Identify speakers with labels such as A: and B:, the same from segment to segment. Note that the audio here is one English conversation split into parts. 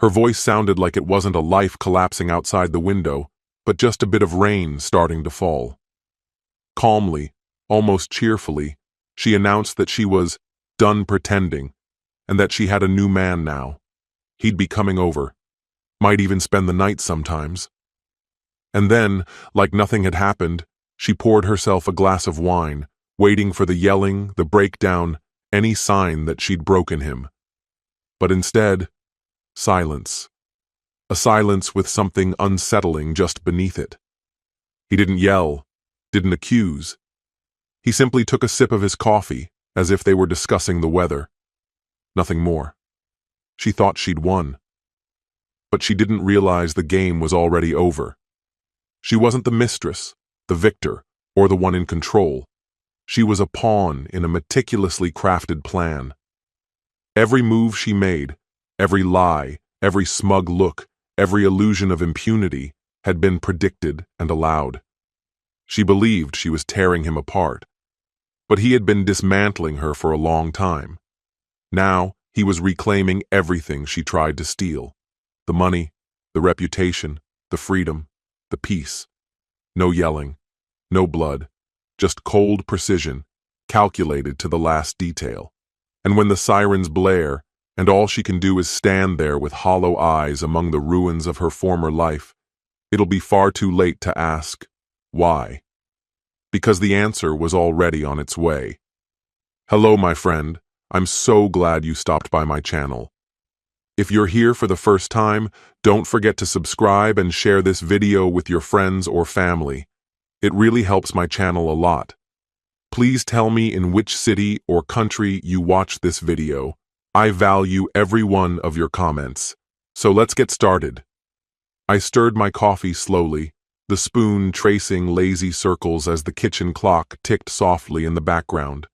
A: Her voice sounded like it wasn't a life collapsing outside the window, but just a bit of rain starting to fall. Calmly, almost cheerfully, she announced that she was done pretending and that she had a new man now. He'd be coming over, might even spend the night sometimes. And then, like nothing had happened, she poured herself a glass of wine, waiting for the yelling, the breakdown, any sign that she'd broken him. But instead, silence. A silence with something unsettling just beneath it. He didn't yell, didn't accuse. He simply took a sip of his coffee, as if they were discussing the weather. Nothing more. She thought she'd won. But she didn't realize the game was already over. She wasn't the mistress, the victor, or the one in control. She was a pawn in a meticulously crafted plan. Every move she made, every lie, every smug look, every illusion of impunity had been predicted and allowed. She believed she was tearing him apart, but he had been dismantling her for a long time. Now he was reclaiming everything she tried to steal. The money, the reputation, the freedom, the peace. No yelling, no blood, just cold precision, calculated to the last detail. And when the sirens blare, and all she can do is stand there with hollow eyes among the ruins of her former life, it'll be far too late to ask, why? Because the answer was already on its way. Hello, my friend. I'm so glad you stopped by my channel. If you're here for the first time, don't forget to subscribe and share this video with your friends or family. It really helps my channel a lot. Please tell me in which city or country you watch this video. I value every one of your comments. So let's get started. I stirred my coffee slowly, the spoon tracing lazy circles as the kitchen clock ticked softly in the background.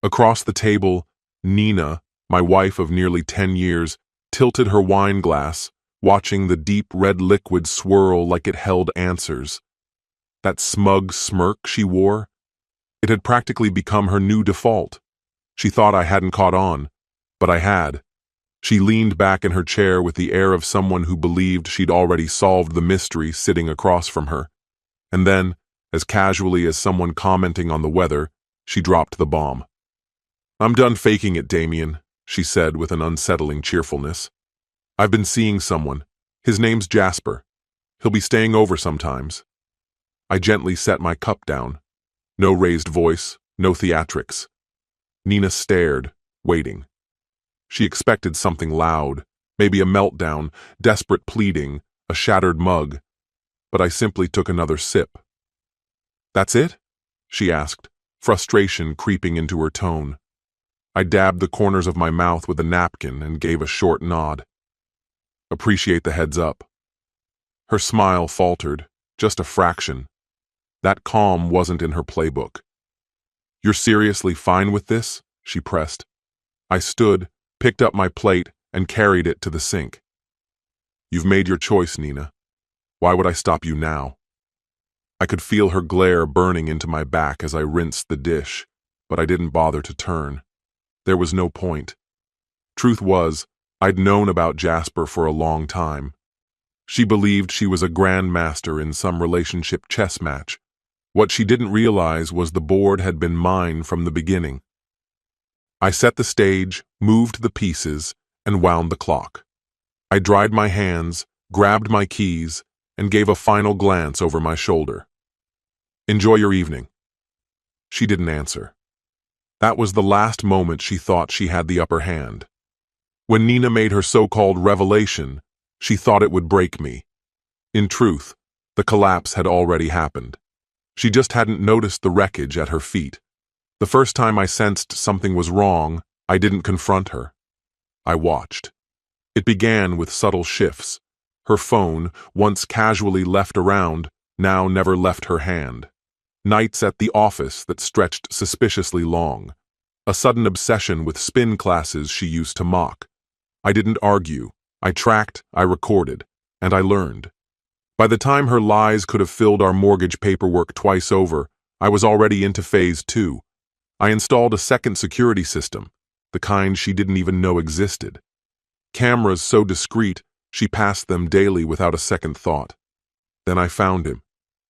A: Across the table, Nina, my wife of nearly 10 years, tilted her wine glass, watching the deep red liquid swirl like it held answers. That smug smirk she wore, it had practically become her new default. She thought I hadn't caught on, but I had. She leaned back in her chair with the air of someone who believed she'd already solved the mystery sitting across from her. And then, as casually as someone commenting on the weather, she dropped the bomb. "I'm done faking it, Damien," she said with an unsettling cheerfulness. "I've been seeing someone. His name's Jasper. He'll be staying over sometimes." I gently set my cup down. No raised voice, no theatrics. Nina stared, waiting. She expected something loud, maybe a meltdown, desperate pleading, a shattered mug. But I simply took another sip. "That's it?" she asked, frustration creeping into her tone. I dabbed the corners of my mouth with a napkin and gave a short nod. "Appreciate the heads up." Her smile faltered, just a fraction. That calm wasn't in her playbook. "You're seriously fine with this?" she pressed. I stood, picked up my plate, and carried it to the sink. "You've made your choice, Nina. Why would I stop you now?" I could feel her glare burning into my back as I rinsed the dish, but I didn't bother to turn. There was no point. Truth was, I'd known about Jasper for a long time. She believed she was a grandmaster in some relationship chess match. What she didn't realize was the board had been mine from the beginning. I set the stage, moved the pieces, and wound the clock. I dried my hands, grabbed my keys, and gave a final glance over my shoulder. "Enjoy your evening." She didn't answer. That was the last moment she thought she had the upper hand. When Nina made her so-called revelation, she thought it would break me. In truth, the collapse had already happened. She just hadn't noticed the wreckage at her feet. The first time I sensed something was wrong, I didn't confront her. I watched. It began with subtle shifts. Her phone, once casually left around, now never left her hand. Nights at the office that stretched suspiciously long. A sudden obsession with spin classes she used to mock. I didn't argue. I tracked, I recorded, and I learned. By the time her lies could have filled our mortgage paperwork twice over, I was already into phase 2. I installed a second security system, the kind she didn't even know existed. Cameras so discreet, She passed them daily without a second thought. Then I found him.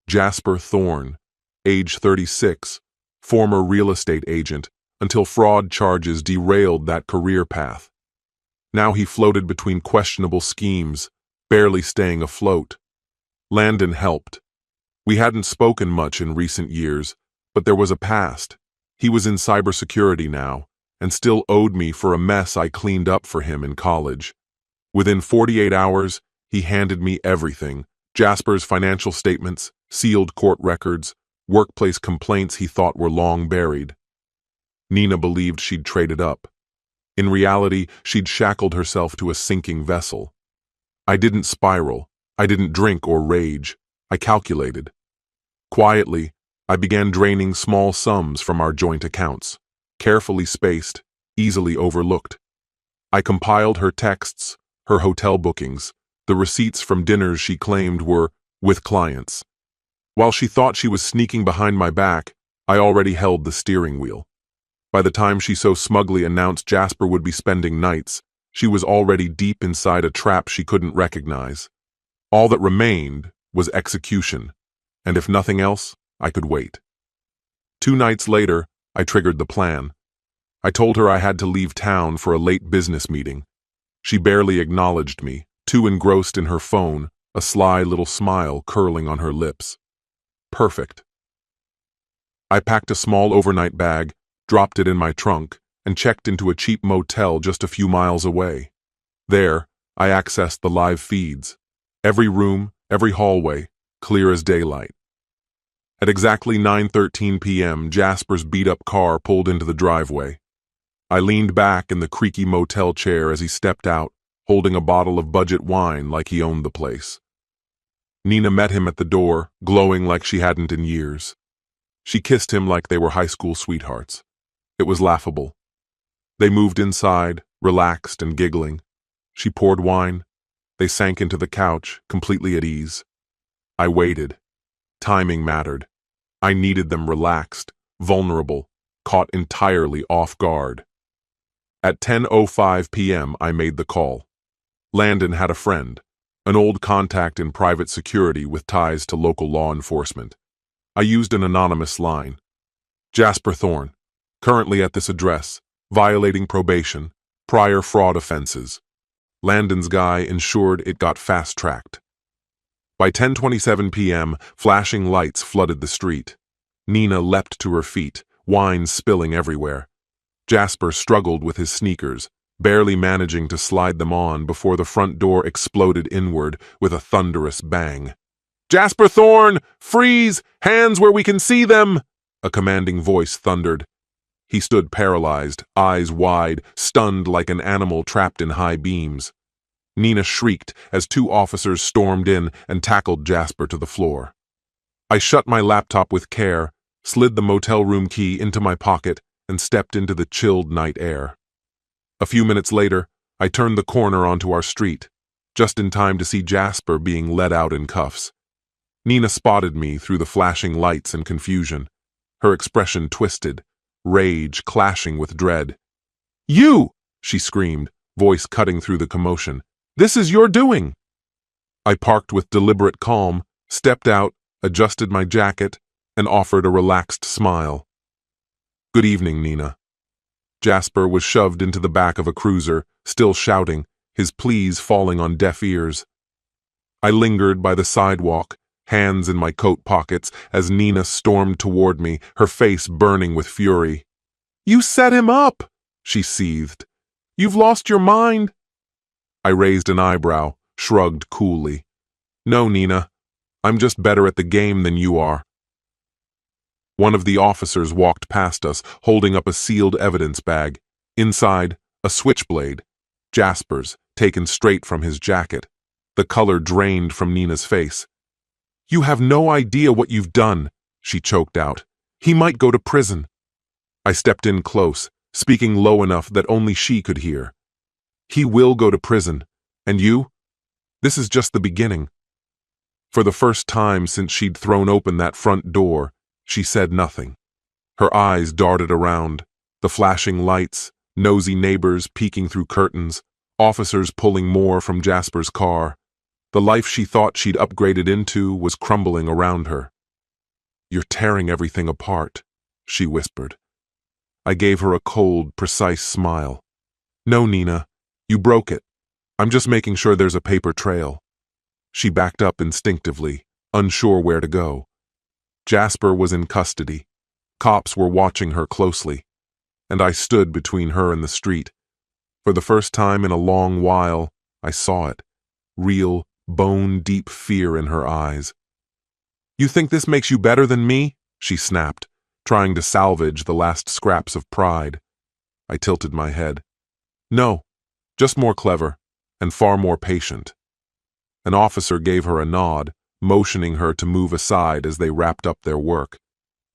A: Jasper Thorne, age 36, former real estate agent, until fraud charges derailed that career path. Now he floated between questionable schemes, barely staying afloat. Landon helped. We hadn't spoken much in recent years, but there was a past. He was in cybersecurity now, and still owed me for a mess I cleaned up for him in college. Within 48 hours, he handed me everything: Jasper's financial statements, sealed court records, workplace complaints he thought were long buried. Nina believed she'd traded up. In reality, she'd shackled herself to a sinking vessel. I didn't spiral. I didn't drink or rage. I calculated. Quietly, I began draining small sums from our joint accounts, carefully spaced, easily overlooked. I compiled her texts, her hotel bookings, the receipts from dinners she claimed were with clients. While she thought she was sneaking behind my back, I already held the steering wheel. By the time she so smugly announced Jasper would be spending nights, she was already deep inside a trap she couldn't recognize. All that remained was execution, and if nothing else, I could wait. 2 nights later, I triggered the plan. I told her I had to leave town for a late business meeting. She barely acknowledged me, too engrossed in her phone, a sly little smile curling on her lips. Perfect. I packed a small overnight bag, dropped it in my trunk, and checked into a cheap motel just a few miles away. There, I accessed the live feeds. Every room, every hallway, clear as daylight. At exactly 9:13 p.m., Jasper's beat-up car pulled into the driveway. I leaned back in the creaky motel chair as he stepped out, holding a bottle of budget wine like he owned the place. Nina met him at the door, glowing like she hadn't in years. She kissed him like they were high school sweethearts. It was laughable. They moved inside, relaxed and giggling. She poured wine. They sank into the couch, completely at ease. I waited. Timing mattered. I needed them relaxed, vulnerable, caught entirely off guard. At 10:05 p.m., I made the call. Landon had a friend, an old contact in private security with ties to local law enforcement. I used an anonymous line. Jasper Thorne, currently at this address, violating probation, prior fraud offenses. Landon's guy ensured it got fast-tracked. By 10:27 p.m., flashing lights flooded the street. Nina leapt to her feet, wine spilling everywhere. Jasper struggled with his sneakers, barely managing to slide them on before the front door exploded inward with a thunderous bang. "Jasper Thorne! Freeze! Hands where we can see them!" a commanding voice thundered. He stood paralyzed, eyes wide, stunned like an animal trapped in high beams. Nina shrieked as 2 officers stormed in and tackled Jasper to the floor. I shut my laptop with care, slid the motel room key into my pocket, and stepped into the chilled night air. A few minutes later, I turned the corner onto our street, just in time to see Jasper being led out in cuffs. Nina spotted me through the flashing lights and confusion. Her expression twisted, rage clashing with dread. "You!" she screamed, voice cutting through the commotion. "This is your doing!" I parked with deliberate calm, stepped out, adjusted my jacket, and offered a relaxed smile. "Good evening, Nina." Jasper was shoved into the back of a cruiser, still shouting, his pleas falling on deaf ears. I lingered by the sidewalk, hands in my coat pockets, as Nina stormed toward me, her face burning with fury. "You set him up!" she seethed. "You've lost your mind!" I raised an eyebrow, shrugged coolly. "No, Nina. I'm just better at the game than you are." One of the officers walked past us, holding up a sealed evidence bag. Inside, a switchblade. Jasper's, taken straight from his jacket. The color drained from Nina's face. "You have no idea what you've done," she choked out. "He might go to prison." I stepped in close, speaking low enough that only she could hear. "He will go to prison. And you? This is just the beginning." For the first time since she'd thrown open that front door, she said nothing. Her eyes darted around, the flashing lights, nosy neighbors peeking through curtains, Officers pulling more from Jasper's car. The life she thought she'd upgraded into was crumbling around her. "You're tearing everything apart," she whispered. I gave her a cold, precise smile. "No, Nina, you broke it. I'm just making sure there's a paper trail." She backed up instinctively, unsure where to go. Jasper was in custody. Cops were watching her closely, and I stood between her and the street. For the first time in a long while, I saw it. Real, bone-deep fear in her eyes. "You think this makes you better than me?" she snapped, trying to salvage the last scraps of pride. I tilted my head. "No, just more clever, and far more patient." An officer gave her a nod, motioning her to move aside as they wrapped up their work.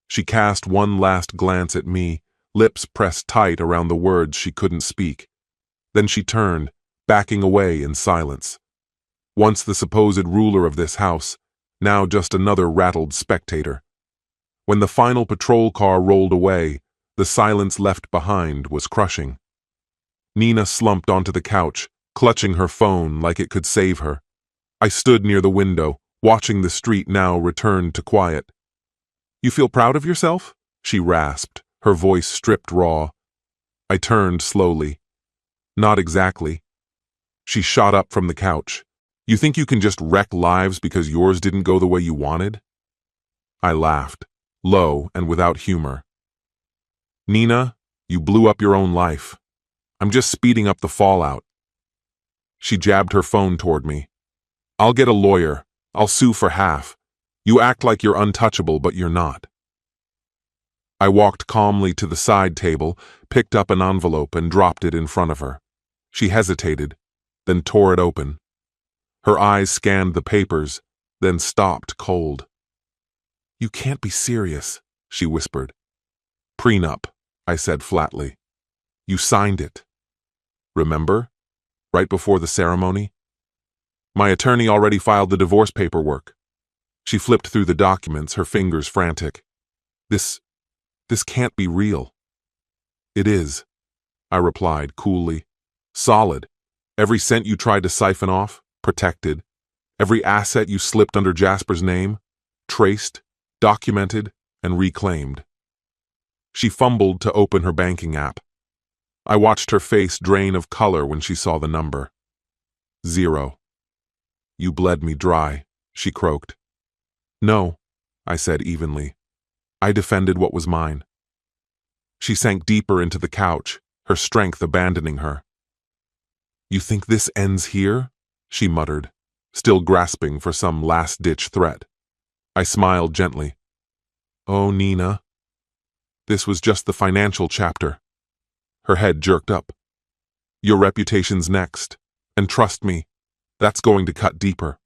A: She cast one last glance at me, lips pressed tight around the words she couldn't speak. Then she turned, backing away in silence. Once the supposed ruler of this house, now just another rattled spectator. When the final patrol car rolled away, the silence left behind was crushing. Nina slumped onto the couch, clutching her phone like it could save her. I stood near the window, watching the street now return to quiet. "You feel proud of yourself?" she rasped, her voice stripped raw. I turned slowly. "Not exactly." She shot up from the couch. "You think you can just wreck lives because yours didn't go the way you wanted?" I laughed, low and without humor. "Nina, you blew up your own life. I'm just speeding up the fallout." She jabbed her phone toward me. "I'll get a lawyer. I'll sue for half. You act like you're untouchable, but you're not." I walked calmly to the side table, picked up an envelope and dropped it in front of her. She hesitated, then tore it open. Her eyes scanned the papers, then stopped cold. "You can't be serious," she whispered. "Prenup," I said flatly. "You signed it. Remember? Right before the ceremony?" "My attorney already filed the divorce paperwork." She flipped through the documents, her fingers frantic. This can't be real." "It is," I replied coolly. "Solid. Every cent you tried to siphon off, protected. Every asset you slipped under Jasper's name, traced, documented, and reclaimed." She fumbled to open her banking app. I watched her face drain of color when she saw the number. 0. "You bled me dry," she croaked. "No," I said evenly. "I defended what was mine." She sank deeper into the couch, her strength abandoning her. "You think this ends here?" she muttered, still grasping for some last-ditch threat. I smiled gently. "Oh, Nina." This was just the financial chapter. Her head jerked up. "Your reputation's next, and trust me, that's going to cut deeper."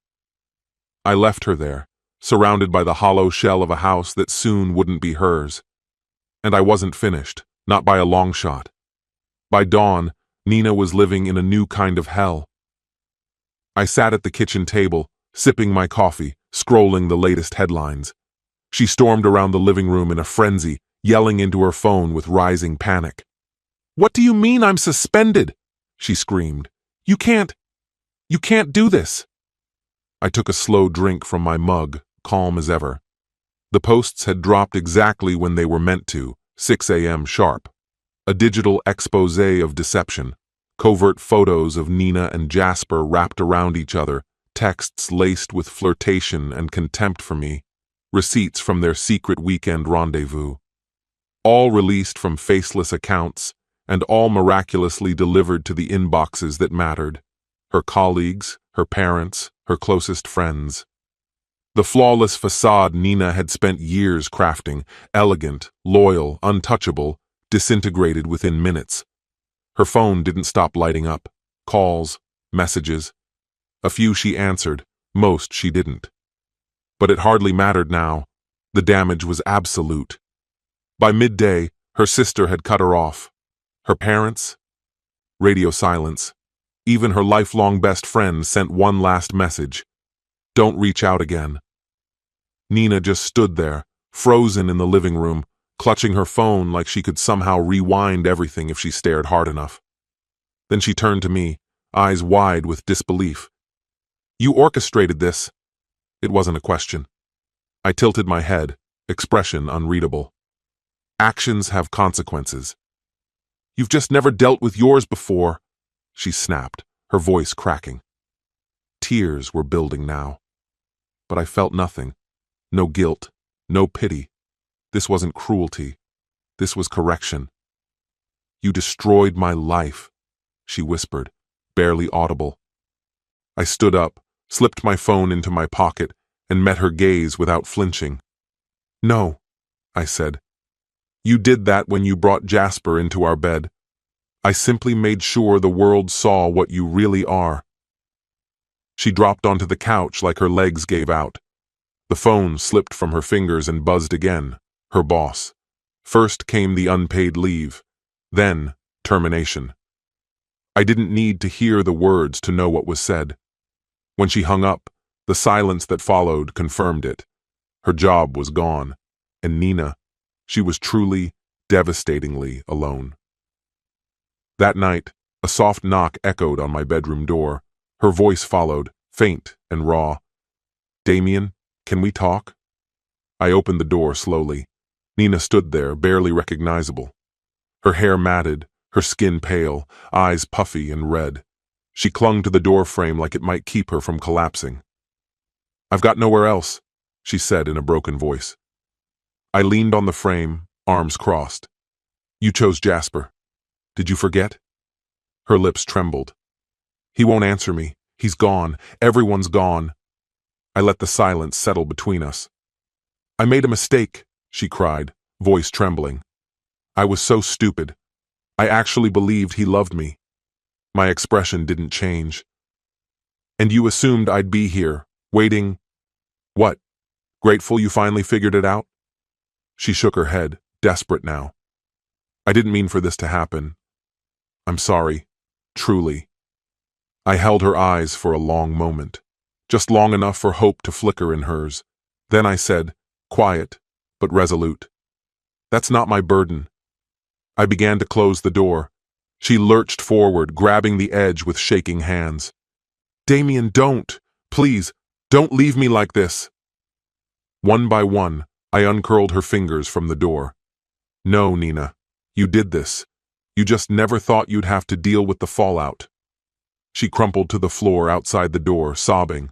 A: I left her there, surrounded by the hollow shell of a house that soon wouldn't be hers. And I wasn't finished, not by a long shot. By dawn, Nina was living in a new kind of hell. I sat at the kitchen table, sipping my coffee, scrolling the latest headlines. She stormed around the living room in a frenzy, yelling into her phone with rising panic. "What do you mean I'm suspended?" she screamed. You can't do this." I took a slow drink from my mug, calm as ever. The posts had dropped exactly when they were meant to, 6 a.m. sharp. A digital expose of deception, covert photos of Nina and Jasper wrapped around each other, texts laced with flirtation and contempt for me, receipts from their secret weekend rendezvous. All released from faceless accounts, and all miraculously delivered to the inboxes that mattered. Her colleagues, her parents, her closest friends. The flawless facade Nina had spent years crafting, elegant, loyal, untouchable, disintegrated within minutes. Her phone didn't stop lighting up. Calls, messages. A few she answered, most she didn't. But it hardly mattered now. The damage was absolute. By midday, her sister had cut her off. Her parents? Radio silence. Even her lifelong best friend sent one last message. Don't reach out again. Nina just stood there, frozen in the living room, clutching her phone like she could somehow rewind everything if she stared hard enough. Then she turned to me, eyes wide with disbelief. "You orchestrated this." It wasn't a question. I tilted my head, expression unreadable. "Actions have consequences." "You've just never dealt with yours before," she snapped, her voice cracking. Tears were building now. But I felt nothing. No guilt, no pity. This wasn't cruelty. This was correction. "You destroyed my life," she whispered, barely audible. I stood up, slipped my phone into my pocket, and met her gaze without flinching. "No," I said. "You did that when you brought Jasper into our bed. I simply made sure the world saw what you really are." She dropped onto the couch like her legs gave out. The phone slipped from her fingers and buzzed again. Her boss. First came the unpaid leave, then termination. I didn't need to hear the words to know what was said. When she hung up, the silence that followed confirmed it. Her job was gone, and Nina, she was truly, devastatingly alone. That night, a soft knock echoed on my bedroom door. Her voice followed, faint and raw. "Damien, can we talk?" I opened the door slowly. Nina stood there, barely recognizable. Her hair matted, her skin pale, eyes puffy and red. She clung to the door frame like it might keep her from collapsing. "I've got nowhere else," she said in a broken voice. I leaned on the frame, arms crossed. "You chose Jasper. Did you forget?" Her lips trembled. "He won't answer me. He's gone. Everyone's gone." I let the silence settle between us. "I made a mistake," she cried, voice trembling. "I was so stupid. I actually believed he loved me." My expression didn't change. "And you assumed I'd be here, waiting. What? Grateful you finally figured it out?" She shook her head, desperate now. "I didn't mean for this to happen. I'm sorry. Truly." I held her eyes for a long moment, just long enough for hope to flicker in hers. Then I said, quiet but resolute, "That's not my burden." I began to close the door. She lurched forward, grabbing the edge with shaking hands. "Damien, don't! Please, don't leave me like this!" One by one, I uncurled her fingers from the door. "No, Nina, you did this. You just never thought you'd have to deal with the fallout." She crumpled to the floor outside the door, sobbing,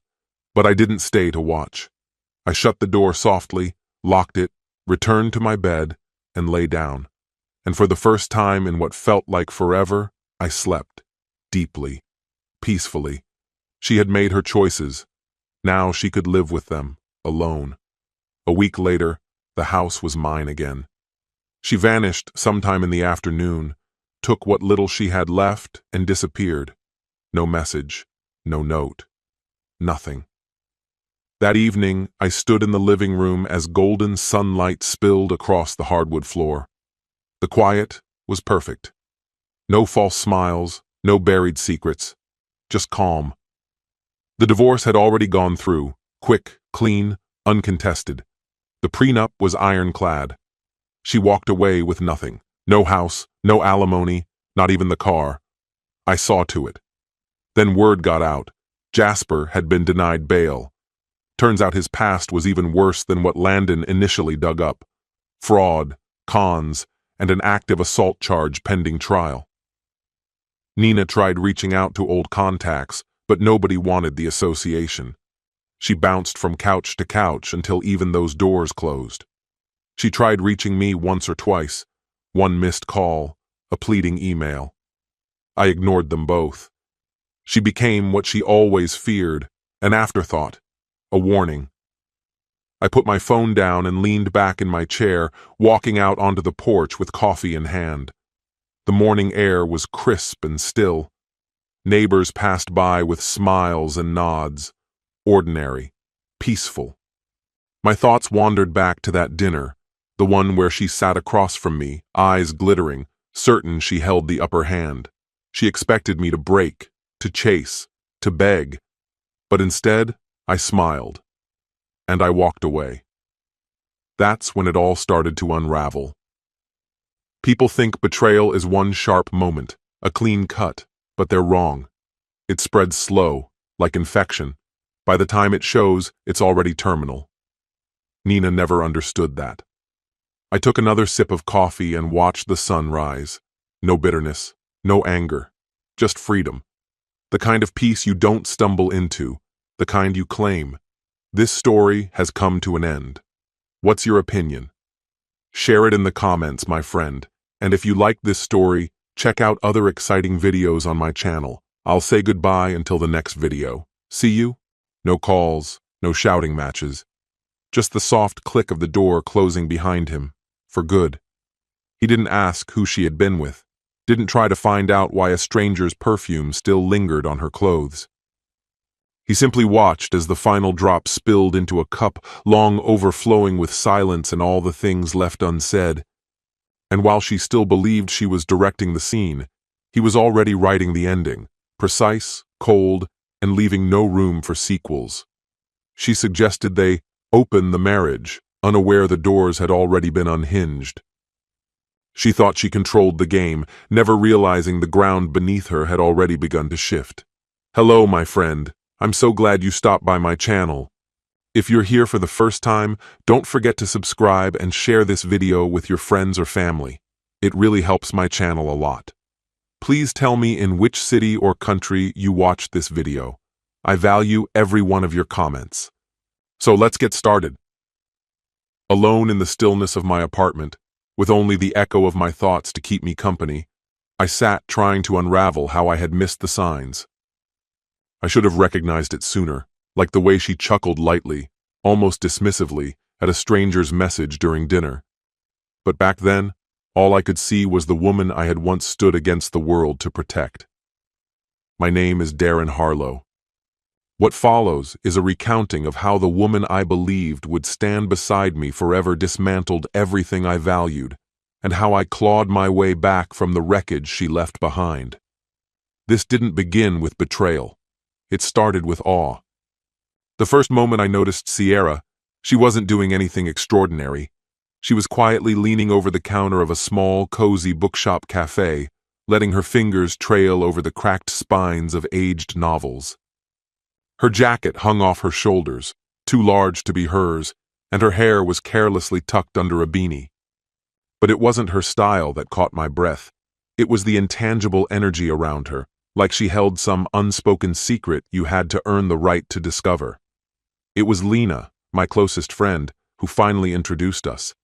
A: but I didn't stay to watch. I shut the door softly, locked it, returned to my bed, and lay down. And for the first time in what felt like forever, I slept, deeply, peacefully. She had made her choices. Now she could live with them, alone. A week later, the house was mine again. She vanished sometime in the afternoon, took what little she had left, and disappeared. No message, no note, nothing. That evening, I stood in the living room as golden sunlight spilled across the hardwood floor. The quiet was perfect. No false smiles, no buried secrets, just calm. The divorce had already gone through, quick, clean, uncontested. The prenup was ironclad. She walked away with nothing. No house, no alimony, not even the car. I saw to it. Then word got out. Jasper had been denied bail. Turns out his past was even worse than what Landon initially dug up. Fraud, cons, and an active assault charge pending trial. Nina tried reaching out to old contacts, but nobody wanted the association. She bounced from couch to couch until even those doors closed. She tried reaching me once or twice, one missed call, a pleading email. I ignored them both. She became what she always feared, an afterthought, a warning. I put my phone down and leaned back in my chair, walking out onto the porch with coffee in hand. The morning air was crisp and still. Neighbors passed by with smiles and nods. Ordinary, peaceful. My thoughts wandered back to that dinner, the one where she sat across from me, eyes glittering, certain she held the upper hand. She expected me to break, to chase, to beg. But instead, I smiled. And I walked away. That's when it all started to unravel. People think betrayal is one sharp moment, a clean cut, but they're wrong. It spreads slow, like infection. By the time it shows, it's already terminal. Nina never understood that. I took another sip of coffee and watched the sun rise. No bitterness, no anger, just freedom. The kind of peace you don't stumble into, the kind you claim. This story has come to an end. What's your opinion? Share it in the comments, my friend. And if you like this story, check out other exciting videos on my channel. I'll say goodbye until the next video. See you? No calls, no shouting matches. Just the soft click of the door closing behind him. For good. He didn't ask who she had been with. Didn't try to find out why a stranger's perfume still lingered on her clothes. He simply watched as the final drop spilled into a cup long overflowing with silence and all the things left unsaid. And while she still believed she was directing the scene, he was already writing the ending, precise, cold, and leaving no room for sequels. She suggested they open the marriage, unaware the doors had already been unhinged. She thought she controlled the game, never realizing the ground beneath her had already begun to shift. Hello, my friend. I'm so glad you stopped by my channel. If you're here for the first time, don't forget to subscribe and share this video with your friends or family. It really helps my channel a lot. Please tell me in which city or country you watched this video. I value every one of your comments. So let's get started. Alone in the stillness of my apartment, with only the echo of my thoughts to keep me company, I sat trying to unravel how I had missed the signs. I should have recognized it sooner, like the way she chuckled lightly, almost dismissively, at a stranger's message during dinner. But back then, all I could see was the woman I had once stood against the world to protect. My name is Darren Harlow. What follows is a recounting of how the woman I believed would stand beside me forever dismantled everything I valued, and how I clawed my way back from the wreckage she left behind. This didn't begin with betrayal. It started with awe. The first moment I noticed Sierra, she wasn't doing anything extraordinary. She was quietly leaning over the counter of a small, cozy bookshop cafe, letting her fingers trail over the cracked spines of aged novels. Her jacket hung off her shoulders, too large to be hers, and her hair was carelessly tucked under a beanie. But it wasn't her style that caught my breath. It was the intangible energy around her, like she held some unspoken secret you had to earn the right to discover. It was Lena, my closest friend, who finally introduced us.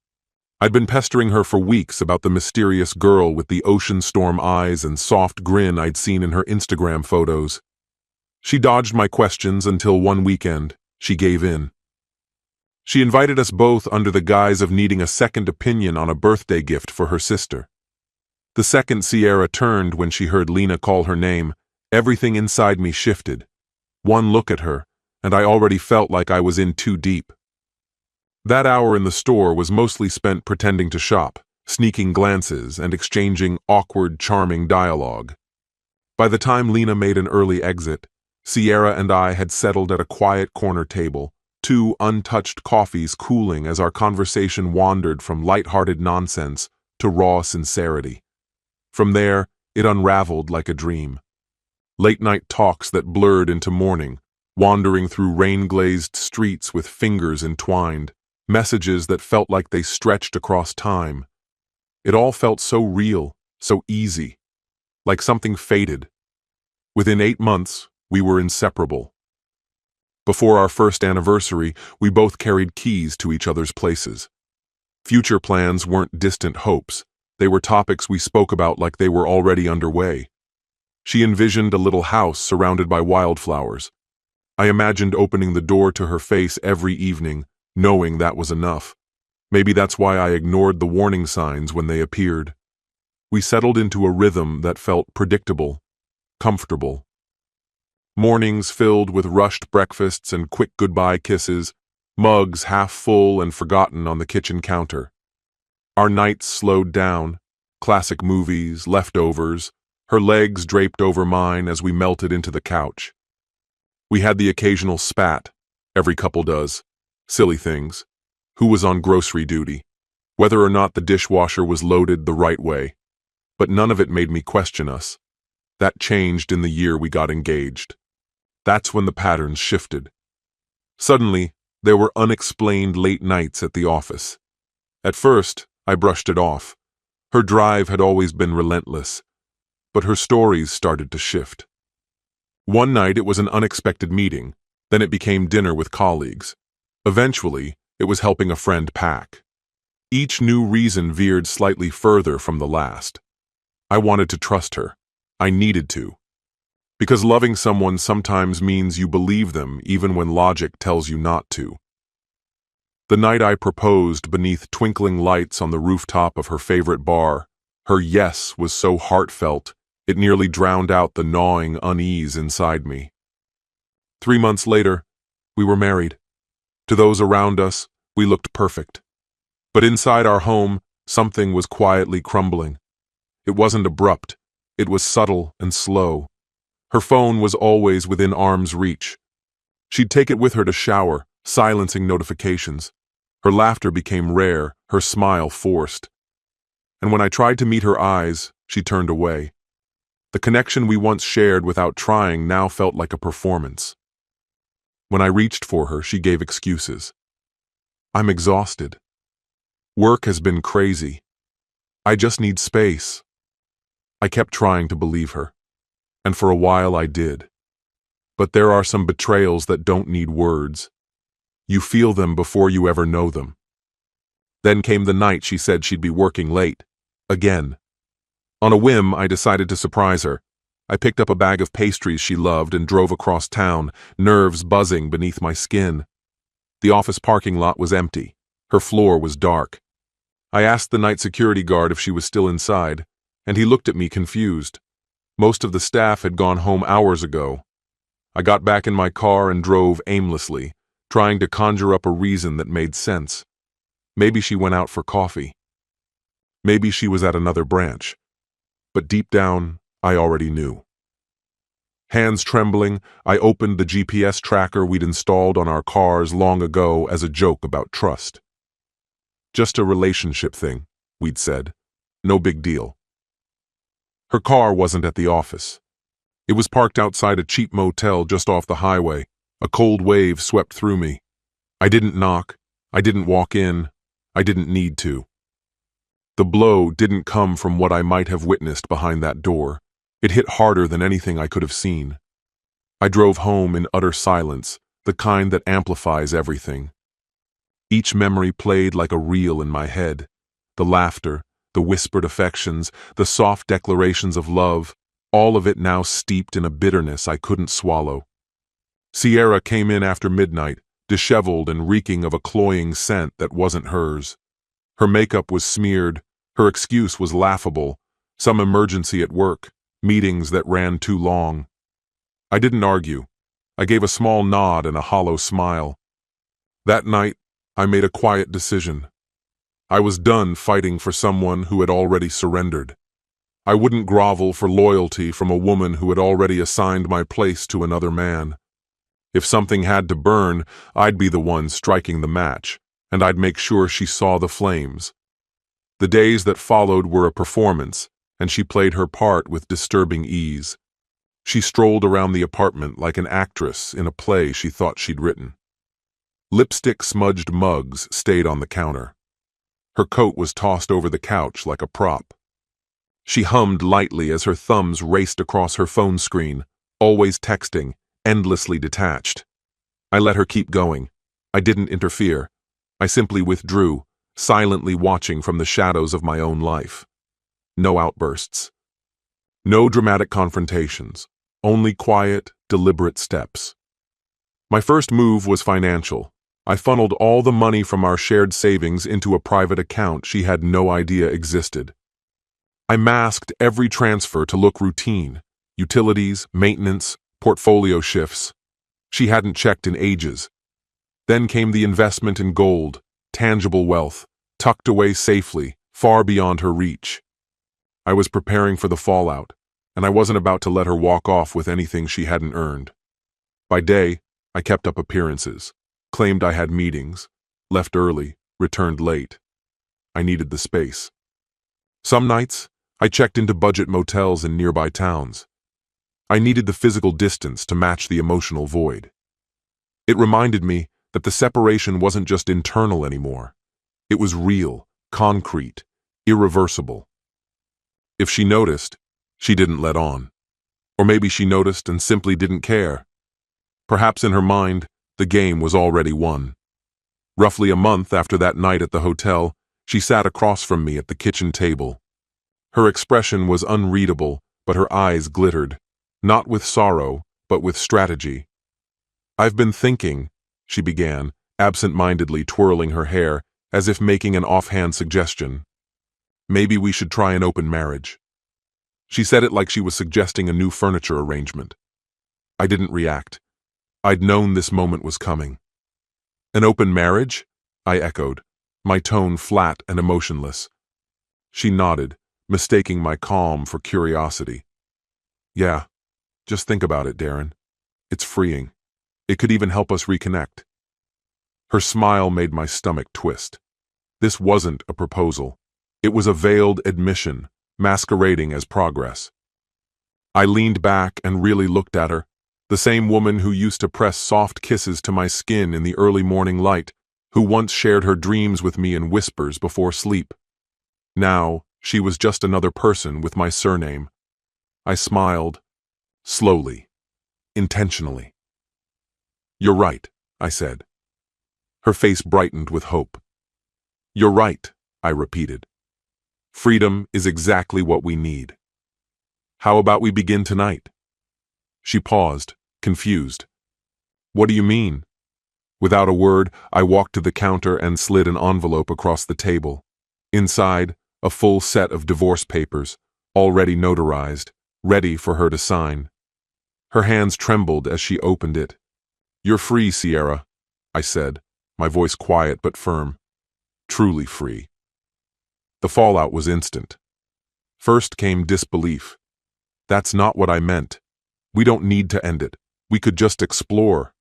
A: I'd been pestering her for weeks about the mysterious girl with the ocean storm eyes and soft grin I'd seen in her Instagram photos. She dodged my questions until one weekend, she gave in. She invited us both under the guise of needing a second opinion on a birthday gift for her sister. The second Sierra turned when she heard Lena call her name, everything inside me shifted. One look at her, and I already felt like I was in too deep. That hour in the store was mostly spent pretending to shop, sneaking glances, and exchanging awkward, charming dialogue. By the time Lena made an early exit, Sierra and I had settled at a quiet corner table, two untouched coffees cooling as our conversation wandered from light-hearted nonsense to raw sincerity. From there, it unraveled like a dream. Late-night talks that blurred into morning, wandering through rain-glazed streets with fingers entwined, messages that felt like they stretched across time. It all felt so real, so easy, like something fated. Within 8 months, we were inseparable. Before our first anniversary, we both carried keys to each other's places. Future plans weren't distant hopes. They were topics we spoke about like they were already underway. She envisioned a little house surrounded by wildflowers. I imagined opening the door to her face every evening, knowing that was enough. Maybe that's why I ignored the warning signs when they appeared. We settled into a rhythm that felt predictable, comfortable. Mornings filled with rushed breakfasts and quick goodbye kisses, mugs half full and forgotten on the kitchen counter. Our nights slowed down, classic movies, leftovers, her legs draped over mine as we melted into the couch. We had the occasional spat, every couple does, silly things, who was on grocery duty, whether or not the dishwasher was loaded the right way, but none of it made me question us. That changed in the year we got engaged. That's when the patterns shifted. Suddenly, there were unexplained late nights at the office. At first, I brushed it off. Her drive had always been relentless, but her stories started to shift. One night it was an unexpected meeting, then it became dinner with colleagues. Eventually, it was helping a friend pack. Each new reason veered slightly further from the last. I wanted to trust her. I needed to. Because loving someone sometimes means you believe them even when logic tells you not to. The night I proposed beneath twinkling lights on the rooftop of her favorite bar, her yes was so heartfelt, it nearly drowned out the gnawing unease inside me. 3 months later, we were married. To those around us, we looked perfect. But inside our home, something was quietly crumbling. It wasn't abrupt. It was subtle and slow. Her phone was always within arm's reach. She'd take it with her to shower, silencing notifications. Her laughter became rare, her smile forced. And when I tried to meet her eyes, she turned away. The connection we once shared without trying now felt like a performance. When I reached for her, she gave excuses. I'm exhausted. Work has been crazy. I just need space. I kept trying to believe her, and for a while I did. But there are some betrayals that don't need words. You feel them before you ever know them. Then came the night she said she'd be working late. Again. On a whim, I decided to surprise her. I picked up a bag of pastries she loved and drove across town, nerves buzzing beneath my skin. The office parking lot was empty. Her floor was dark. I asked the night security guard if she was still inside, and he looked at me confused. Most of the staff had gone home hours ago. I got back in my car and drove aimlessly, trying to conjure up a reason that made sense. Maybe she went out for coffee. Maybe she was at another branch. But deep down, I already knew. Hands trembling, I opened the GPS tracker we'd installed on our cars long ago as a joke about trust. Just a relationship thing, we'd said. No big deal. Her car wasn't at the office. It was parked outside a cheap motel just off the highway. A cold wave swept through me. I didn't knock. I didn't walk in. I didn't need to. The blow didn't come from what I might have witnessed behind that door. It hit harder than anything I could have seen. I drove home in utter silence, the kind that amplifies everything. Each memory played like a reel in my head. The laughter, the whispered affections, the soft declarations of love, all of it now steeped in a bitterness I couldn't swallow. Sierra came in after midnight, disheveled and reeking of a cloying scent that wasn't hers. Her makeup was smeared, her excuse was laughable, some emergency at work, meetings that ran too long. I didn't argue. I gave a small nod and a hollow smile. That night, I made a quiet decision. I was done fighting for someone who had already surrendered. I wouldn't grovel for loyalty from a woman who had already assigned my place to another man. If something had to burn, I'd be the one striking the match, and I'd make sure she saw the flames. The days that followed were a performance, and she played her part with disturbing ease. She strolled around the apartment like an actress in a play she thought she'd written. Lipstick-smudged mugs stayed on the counter. Her coat was tossed over the couch like a prop. She hummed lightly as her thumbs raced across her phone screen, always texting, endlessly detached. I let her keep going. I didn't interfere. I simply withdrew, silently watching from the shadows of my own life. No outbursts. No dramatic confrontations. Only quiet, deliberate steps. My first move was financial. I funneled all the money from our shared savings into a private account she had no idea existed. I masked every transfer to look routine. Utilities, maintenance, portfolio shifts. She hadn't checked in ages. Then came the investment in gold, tangible wealth, tucked away safely, far beyond her reach. I was preparing for the fallout, and I wasn't about to let her walk off with anything she hadn't earned. By day, I kept up appearances, claimed I had meetings, left early, returned late. I needed the space. Some nights, I checked into budget motels in nearby towns. I needed the physical distance to match the emotional void. It reminded me that the separation wasn't just internal anymore. It was real, concrete, irreversible. If she noticed, she didn't let on. Or maybe she noticed and simply didn't care. Perhaps in her mind, the game was already won. Roughly a month after that night at the hotel, she sat across from me at the kitchen table. Her expression was unreadable, but her eyes glittered, not with sorrow, but with strategy. "I've been thinking," she began, absent-mindedly twirling her hair, as if making an offhand suggestion. "Maybe we should try an open marriage." She said it like she was suggesting a new furniture arrangement. I didn't react. I'd known this moment was coming. "An open marriage?" I echoed, my tone flat and emotionless. She nodded, mistaking my calm for curiosity. "Yeah, just think about it, Darren. It's freeing. It could even help us reconnect." Her smile made my stomach twist. This wasn't a proposal. It was a veiled admission, masquerading as progress. I leaned back and really looked at her, the same woman who used to press soft kisses to my skin in the early morning light, who once shared her dreams with me in whispers before sleep. Now, she was just another person with my surname. I smiled, slowly, intentionally. "You're right," I said. Her face brightened with hope. "You're right," I repeated. "Freedom is exactly what we need. How about we begin tonight?" She paused, confused. "What do you mean?" Without a word, I walked to the counter and slid an envelope across the table. Inside, a full set of divorce papers, already notarized, ready for her to sign. Her hands trembled as she opened it. "You're free, Sierra," I said, my voice quiet but firm. Truly free. The fallout was instant. First came disbelief. "That's not what I meant. We don't need to end it. We could just explore."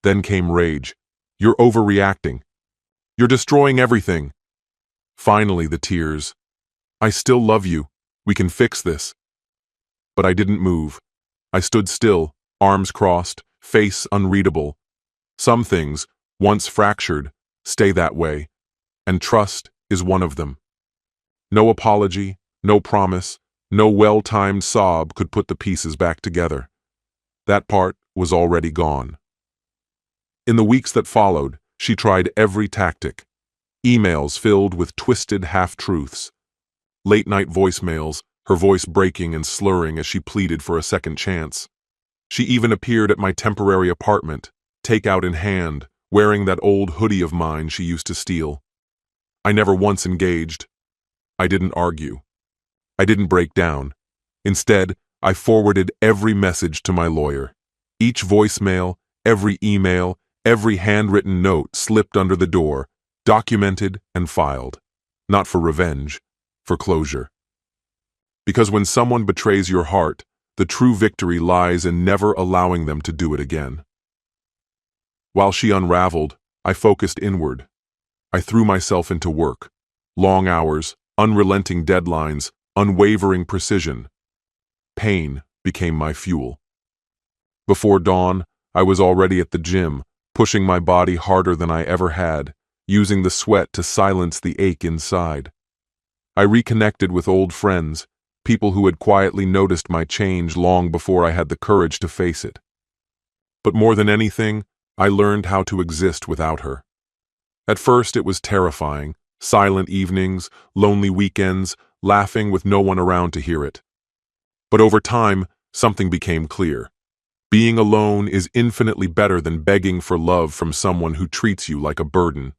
A: Then came rage. "You're overreacting. You're destroying everything." Finally, the tears. "I still love you. We can fix this." But I didn't move. I stood still, arms crossed, face unreadable. Some things, once fractured, stay that way, and trust is one of them. No apology, no promise, no well-timed sob could put the pieces back together. That part was already gone. In the weeks that followed, she tried every tactic. Emails filled with twisted half-truths. Late-night voicemails, her voice breaking and slurring as she pleaded for a second chance. She even appeared at my temporary apartment, takeout in hand, wearing that old hoodie of mine she used to steal. I never once engaged. I didn't argue. I didn't break down. Instead, I forwarded every message to my lawyer. Each voicemail, every email, every handwritten note slipped under the door, documented and filed. Not for revenge, for closure. Because when someone betrays your heart, the true victory lies in never allowing them to do it again. While she unraveled, I focused inward. I threw myself into work. Long hours, unrelenting deadlines, unwavering precision. Pain became my fuel. Before dawn, I was already at the gym, pushing my body harder than I ever had, using the sweat to silence the ache inside. I reconnected with old friends, people who had quietly noticed my change long before I had the courage to face it. But more than anything, I learned how to exist without her. At first it was terrifying, silent evenings, lonely weekends, laughing with no one around to hear it. But over time, something became clear. Being alone is infinitely better than begging for love from someone who treats you like a burden.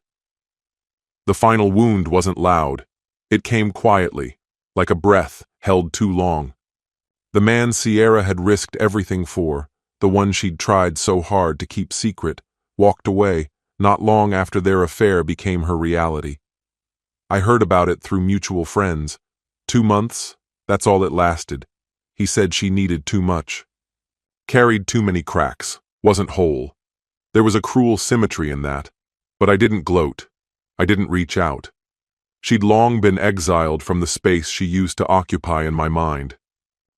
A: The final wound wasn't loud. It came quietly, like a breath held too long. The man Sierra had risked everything for, the one she'd tried so hard to keep secret, walked away, not long after their affair became her reality. I heard about it through mutual friends. 2 months, that's all it lasted. He said she needed too much. Carried too many cracks, wasn't whole. There was a cruel symmetry in that, but I didn't gloat. I didn't reach out. She'd long been exiled from the space she used to occupy in my mind.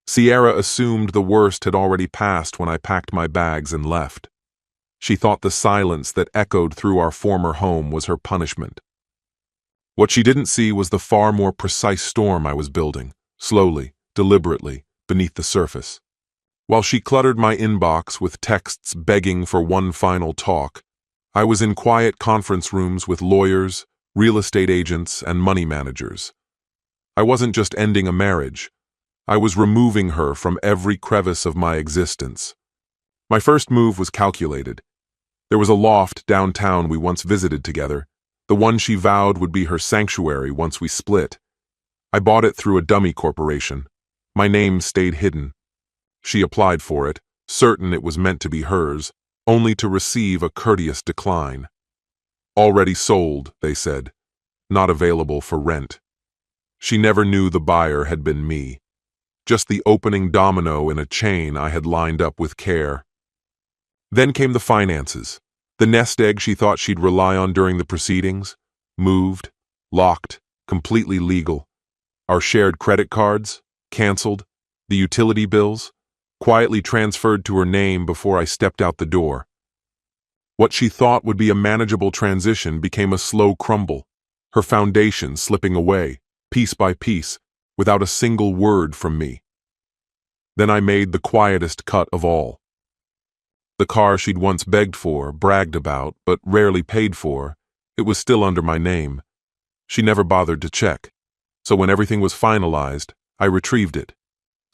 A: Sierra assumed the worst had already passed when I packed my bags and left. She thought the silence that echoed through our former home was her punishment. What she didn't see was the far more precise storm I was building, slowly, deliberately, beneath the surface. While she cluttered my inbox with texts begging for one final talk, I was in quiet conference rooms with lawyers, real estate agents, and money managers. I wasn't just ending a marriage. I was removing her from every crevice of my existence. My first move was calculated. There was a loft downtown we once visited together, the one she vowed would be her sanctuary once we split. I bought it through a dummy corporation. My name stayed hidden. She applied for it, certain it was meant to be hers, only to receive a courteous decline. Already sold, they said. Not available for rent. She never knew the buyer had been me. Just the opening domino in a chain I had lined up with care. Then came the finances. The nest egg she thought she'd rely on during the proceedings. Moved, locked, completely legal. Our shared credit cards, canceled. The utility bills, quietly transferred to her name before I stepped out the door. What she thought would be a manageable transition became a slow crumble, her foundation slipping away, piece by piece, without a single word from me. Then I made the quietest cut of all. The car she'd once begged for, bragged about, but rarely paid for, it was still under my name. She never bothered to check, so when everything was finalized, I retrieved it.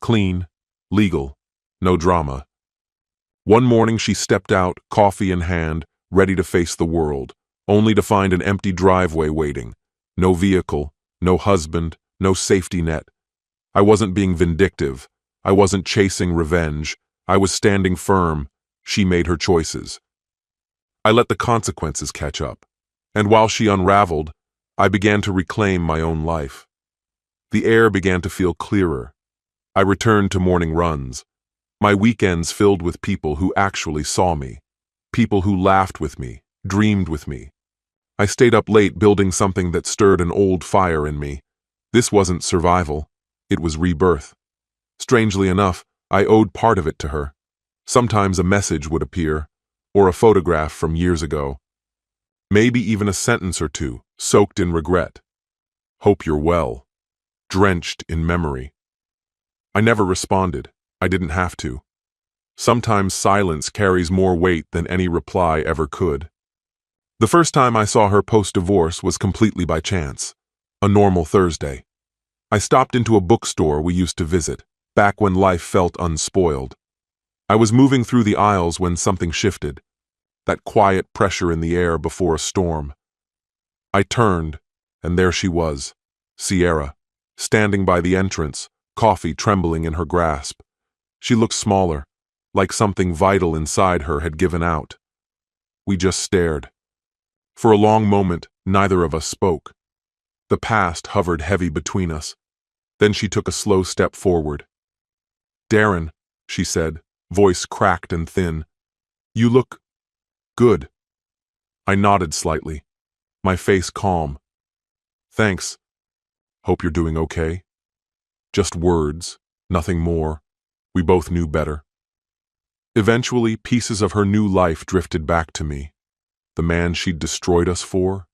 A: Clean, legal, no drama. One morning she stepped out, coffee in hand, ready to face the world, only to find an empty driveway waiting. No vehicle, no husband, no safety net. I wasn't being vindictive. I wasn't chasing revenge. I was standing firm. She made her choices. I let the consequences catch up, and while she unraveled, I began to reclaim my own life. The air began to feel clearer. I returned to morning runs, my weekends filled with people who actually saw me, people who laughed with me, dreamed with me. I stayed up late building something that stirred an old fire in me. This wasn't survival, it was rebirth. Strangely enough, I owed part of it to her. Sometimes a message would appear, or a photograph from years ago. Maybe even a sentence or two, soaked in regret. Hope you're well. Drenched in memory. I never responded. I didn't have to. Sometimes silence carries more weight than any reply ever could. The first time I saw her post-divorce was completely by chance. A normal Thursday. I stopped into a bookstore we used to visit, back when life felt unspoiled. I was moving through the aisles when something shifted. That quiet pressure in the air before a storm. I turned, and there she was, Sierra, standing by the entrance, coffee trembling in her grasp. She looked smaller, like something vital inside her had given out. We just stared. For a long moment, neither of us spoke. The past hovered heavy between us. Then she took a slow step forward. "Darren," she said, voice cracked and thin. "You look good." I nodded slightly, my face calm. "Thanks. Hope you're doing okay." Just words, nothing more. We both knew better. Eventually, pieces of her new life drifted back to me. The man she'd destroyed us for,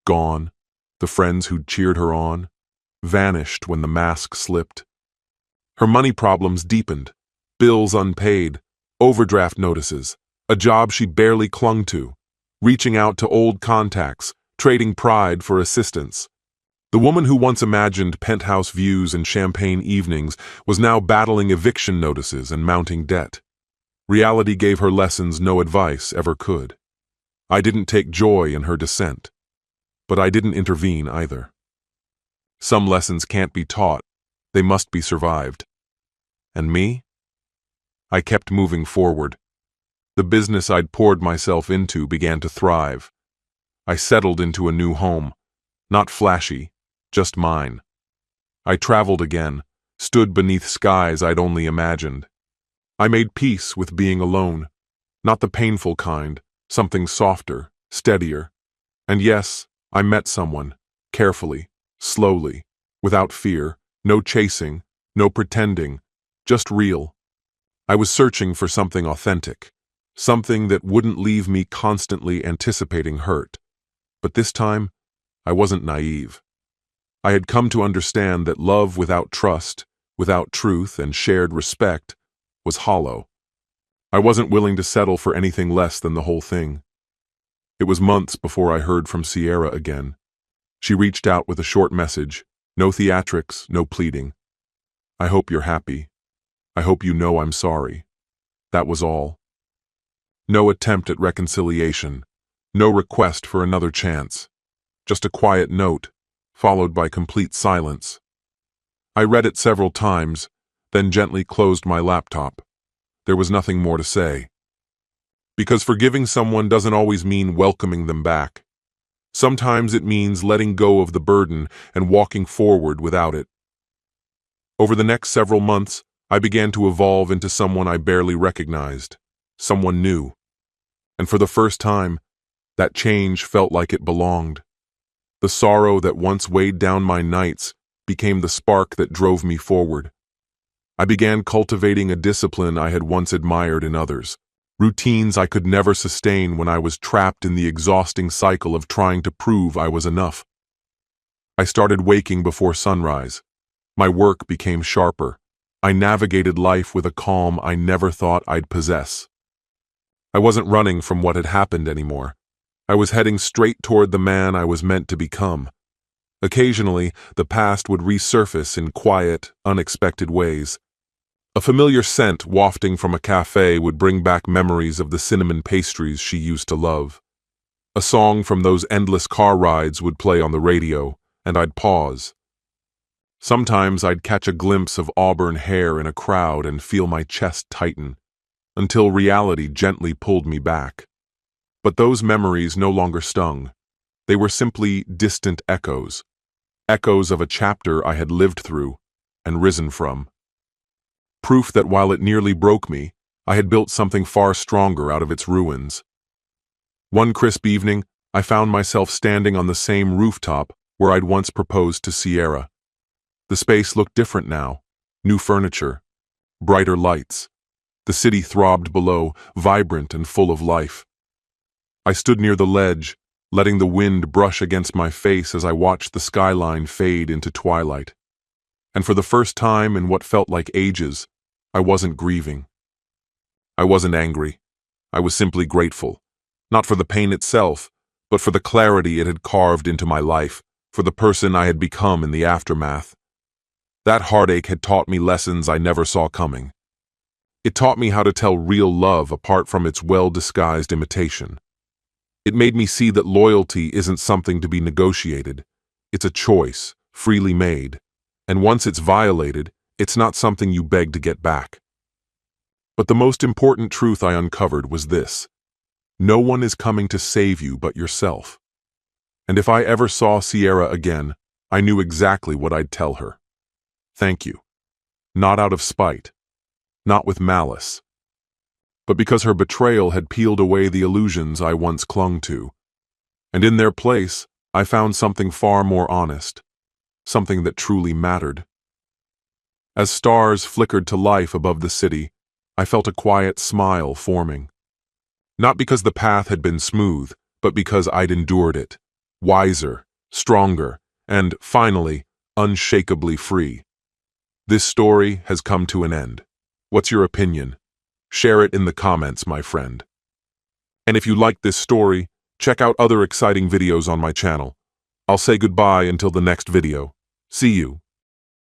A: gone. The friends who'd cheered her on, vanished when the mask slipped. Her money problems deepened, bills unpaid, overdraft notices, a job she barely clung to, reaching out to old contacts, trading pride for assistance. The woman who once imagined penthouse views and champagne evenings was now battling eviction notices and mounting debt. Reality gave her lessons no advice ever could. I didn't take joy in her descent, but I didn't intervene either. Some lessons can't be taught, they must be survived. And me? I kept moving forward. The business I'd poured myself into began to thrive. I settled into a new home, not flashy, just mine. I traveled again, stood beneath skies I'd only imagined. I made peace with being alone, not the painful kind, something softer, steadier. And yes, I met someone, carefully, slowly, without fear, no chasing, no pretending, just real. I was searching for something authentic, something that wouldn't leave me constantly anticipating hurt. But this time, I wasn't naive. I had come to understand that love without trust, without truth and shared respect, was hollow. I wasn't willing to settle for anything less than the whole thing. It was months before I heard from Sierra again. She reached out with a short message, no theatrics, no pleading. I hope you're happy. I hope you know I'm sorry. That was all. No attempt at reconciliation, no request for another chance. Just a quiet note, followed by complete silence. I read it several times, then gently closed my laptop. There was nothing more to say. Because forgiving someone doesn't always mean welcoming them back. Sometimes it means letting go of the burden and walking forward without it. Over the next several months, I began to evolve into someone I barely recognized, someone new. And for the first time, that change felt like it belonged. The sorrow that once weighed down my nights became the spark that drove me forward. I began cultivating a discipline I had once admired in others, routines I could never sustain when I was trapped in the exhausting cycle of trying to prove I was enough. I started waking before sunrise. My work became sharper. I navigated life with a calm I never thought I'd possess. I wasn't running from what had happened anymore. I was heading straight toward the man I was meant to become. Occasionally, the past would resurface in quiet, unexpected ways. A familiar scent wafting from a cafe would bring back memories of the cinnamon pastries she used to love. A song from those endless car rides would play on the radio, and I'd pause. Sometimes I'd catch a glimpse of auburn hair in a crowd and feel my chest tighten, until reality gently pulled me back. But those memories no longer stung. They were simply distant echoes, echoes of a chapter I had lived through and risen from. Proof that while it nearly broke me, I had built something far stronger out of its ruins. One crisp evening, I found myself standing on the same rooftop where I'd once proposed to Sierra. The space looked different now. New furniture, brighter lights. The city throbbed below, vibrant and full of life. I stood near the ledge, letting the wind brush against my face as I watched the skyline fade into twilight. And for the first time in what felt like ages, I wasn't grieving. I wasn't angry. I was simply grateful, not for the pain itself, but for the clarity it had carved into my life, for the person I had become in the aftermath. That heartache had taught me lessons I never saw coming. It taught me how to tell real love apart from its well-disguised imitation. It made me see that loyalty isn't something to be negotiated. It's a choice, freely made. And once it's violated, it's not something you beg to get back. But the most important truth I uncovered was this: no one is coming to save you but yourself. And if I ever saw Sierra again, I knew exactly what I'd tell her. Thank you. Not out of spite, not with malice, but because her betrayal had peeled away the illusions I once clung to. And in their place, I found something far more honest, something that truly mattered. As stars flickered to life above the city, I felt a quiet smile forming. Not because the path had been smooth, but because I'd endured it, wiser, stronger, and, finally, unshakably free. This story has come to an end. What's your opinion? Share it in the comments, my friend. And if you liked this story, check out other exciting videos on my channel. I'll say goodbye until the next video. See you.